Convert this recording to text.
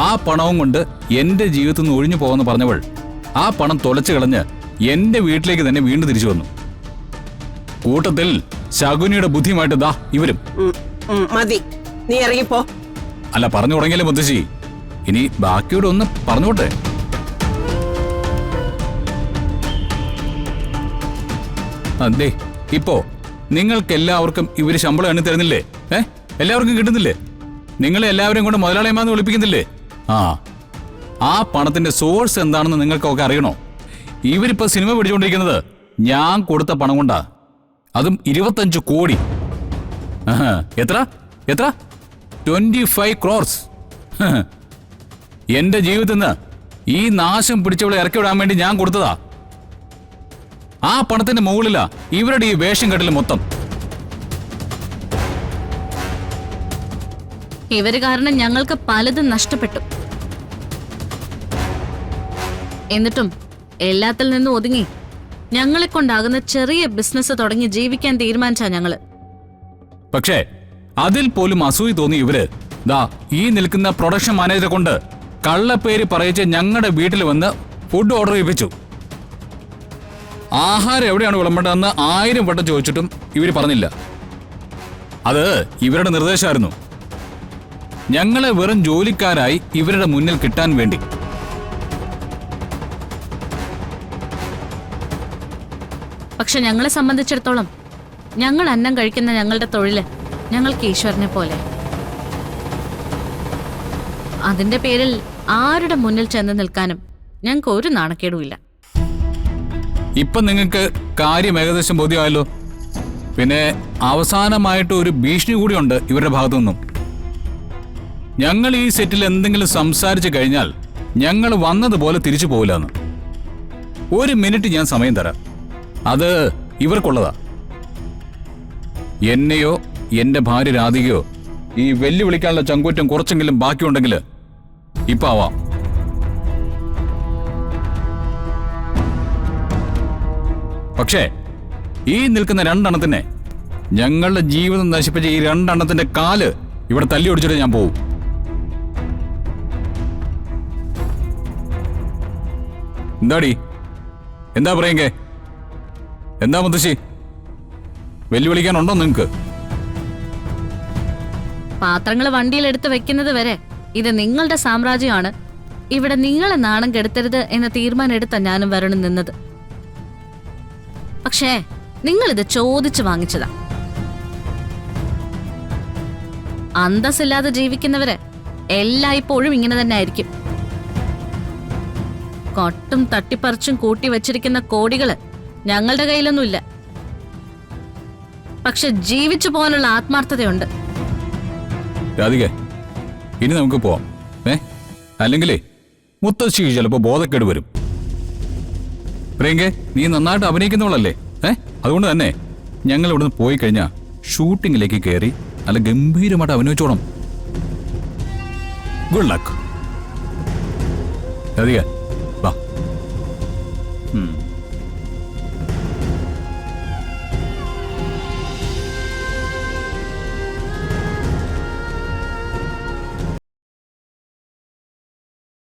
ആ പണവും കൊണ്ട് എന്റെ ജീവിതത്തിൽ നിന്ന് ഒഴിഞ്ഞു പോകാന്ന് പറഞ്ഞവൾ ആ പണം തൊലച്ചു കളഞ്ഞ് എന്റെ വീട്ടിലേക്ക് തന്നെ വീണ്ടും തിരിച്ചു വന്നു. കൂട്ടത്തിൽ ശകുനിയുടെ ബുദ്ധിയുമായിട്ട് ദാ ഇവരും. മതി, നീ ഇറങ്ങിപ്പോ. അല്ല, പറഞ്ഞു തുടങ്ങിയാലേ മുത്തശ്ശി, ഇനി ബാക്കിയോട് ഒന്ന് പറഞ്ഞോട്ടെ. അതെ, ഇപ്പോ നിങ്ങൾക്ക് എല്ലാവർക്കും ഇവര് ശമ്പളം എണ്ണി തരുന്നില്ലേ? എല്ലാവർക്കും കിട്ടുന്നില്ലേ? നിങ്ങളെ എല്ലാവരും കൊണ്ട് മുതലാളിയമാന്ന് വിളിപ്പിക്കുന്നില്ലേ? ആ പണത്തിന്റെ സോഴ്സ് എന്താണെന്ന് നിങ്ങൾക്കൊക്കെ അറിയണോ? ഇവരിപ്പോ സിനിമ പിടിച്ചുകൊണ്ടിരിക്കുന്നത് ഞാൻ കൊടുത്ത പണം കൊണ്ടാ, അതും 25 കോടി. എത്ര എത്ര 25 crores. എന്റെ ജീവിതത്തിൽ നിന്ന് ഈ നാശം പിടിച്ചവളെ ഇറക്കി വിടാൻ വേണ്ടി ഞാൻ കൊടുത്തതാ. ആ പണത്തിന്റെ മുകളിലാ ഇവരുടെ ഈ വേഷം കെട്ടൽ മൊത്തം. ഇവര് കാരണം ഞങ്ങൾക്ക് പലതും നഷ്ടപ്പെട്ടു. എന്നിട്ടും എല്ലാത്തിൽ നിന്നും ഒതുങ്ങി ഞങ്ങളെ കൊണ്ടാകുന്ന ചെറിയ ബിസിനസ് തുടങ്ങി ജീവിക്കാൻ തീരുമാനിച്ചാ ഞങ്ങള്. പക്ഷേ അതിൽ പോലും അസൂയ തോന്നി ഇവര് ദാ ഈ നിൽക്കുന്ന പ്രൊഡക്ഷൻ മാനേജറെ കൊണ്ട് കള്ളപ്പേര് പറയിച്ച് ഞങ്ങളുടെ വീട്ടിൽ വന്ന് ഫുഡ് ഓർഡർ ചെയ്യിപ്പിച്ചു. ആഹാരം എവിടെയാണ് വിളമ്പേണ്ടതെന്ന് 1000 വട്ടം ചോദിച്ചിട്ടും ഇവര് പറഞ്ഞില്ല. അത് ഇവരുടെ നിർദ്ദേശമായിരുന്നു, ഞങ്ങളെ വെറും ജോലിക്കാരായി ഇവരുടെ മുന്നിൽ കിട്ടാൻ വേണ്ടി. പക്ഷെ ഞങ്ങളെ സംബന്ധിച്ചിടത്തോളം ഞങ്ങൾ അന്നം കഴിക്കുന്ന ഞങ്ങളുടെ തൊഴില് ഞങ്ങൾക്ക് ഈശ്വരനെ പോലെ. അതിന്റെ പേരിൽ ആരുടെ മുന്നിൽ ചെന്ന് നിൽക്കാനും ഞങ്ങൾക്ക് ഒരു നാണക്കേടുമില്ല. ഇപ്പൊ നിങ്ങൾക്ക് കാര്യം ഏകദേശം ബോധ്യമായല്ലോ. പിന്നെ അവസാനമായിട്ട് ഒരു ഭീഷണി കൂടിയുണ്ട് ഇവരുടെ ഭാഗത്തു നിന്നും. ഞങ്ങൾ ഈ സെറ്റിൽ എന്തെങ്കിലും സംസാരിച്ചു കഴിഞ്ഞാൽ ഞങ്ങൾ വന്നതുപോലെ തിരിച്ചു പോകില്ലെന്ന്. 1 മിനിറ്റ് ഞാൻ സമയം തരാം, അത് ഇവർക്കുള്ളതാ. എന്നെയോ എന്റെ ഭാര്യ രാധികയോ ഈ വെല്ലുവിളിക്കാനുള്ള ചങ്കൂറ്റം കുറച്ചെങ്കിലും ബാക്കിയുണ്ടെങ്കിൽ ഇപ്പൊ ആവാം. പക്ഷേ ഈ നിൽക്കുന്ന 2 എണ്ണത്തിനെ, ഞങ്ങളുടെ ജീവിതം നശിപ്പിച്ച ഈ 2 എണ്ണത്തിന്റെ കാല് ഇവിടെ തല്ലി ഒടിച്ചിട്ട് ഞാൻ പോവും. എന്താടി, എന്താ പറയെങ്കേ? എന്താ മുത്തശ്ശി, വെല്ലുവിളിക്കാനുണ്ടോ നിങ്ങക്ക്? പാത്രങ്ങൾ വണ്ടിയിലെടുത്ത് വെക്കുന്നത് വരെ ഇത് നിങ്ങളുടെ സാമ്രാജ്യമാണ്, ഇവിടെ നിങ്ങളെ നാണം കെടുത്തരുത് എന്ന തീരുമാനം എടുത്താ ഞാനും വരണം നിന്നത്. പക്ഷേ നിങ്ങളിത് ചോദിച്ചു വാങ്ങിച്ചതാ. അന്തസ്സില്ലാതെ ജീവിക്കുന്നവര് എല്ലായ്പ്പോഴും ഇങ്ങനെ തന്നെ ആയിരിക്കും. കൊട്ടും തട്ടിപ്പറിച്ചും കൂട്ടി വെച്ചിരിക്കുന്ന കോടികള് ഞങ്ങളുടെ കയ്യിലൊന്നുമില്ല. പക്ഷെ ജീവിച്ചു പോകാനുള്ള ആത്മാർത്ഥതയുണ്ട്. രാധികേ, ഇനി നമുക്ക് പോവാം. അല്ലെങ്കിലേ മുത്തശ്ശി ചിലപ്പോ ബോധക്കേട് വരും. പ്രിയങ്കേ, നീ നന്നായിട്ട് അഭിനയിക്കുന്നവളല്ലേ? അതുകൊണ്ട് തന്നെ ഞങ്ങൾ ഇവിടുന്ന് പോയി കഴിഞ്ഞാൽ ഷൂട്ടിങ്ങിലേക്ക് കയറി നല്ല ഗംഭീരമായിട്ട് അഭിനയിച്ചോണം. Good luck Radhika. വാ.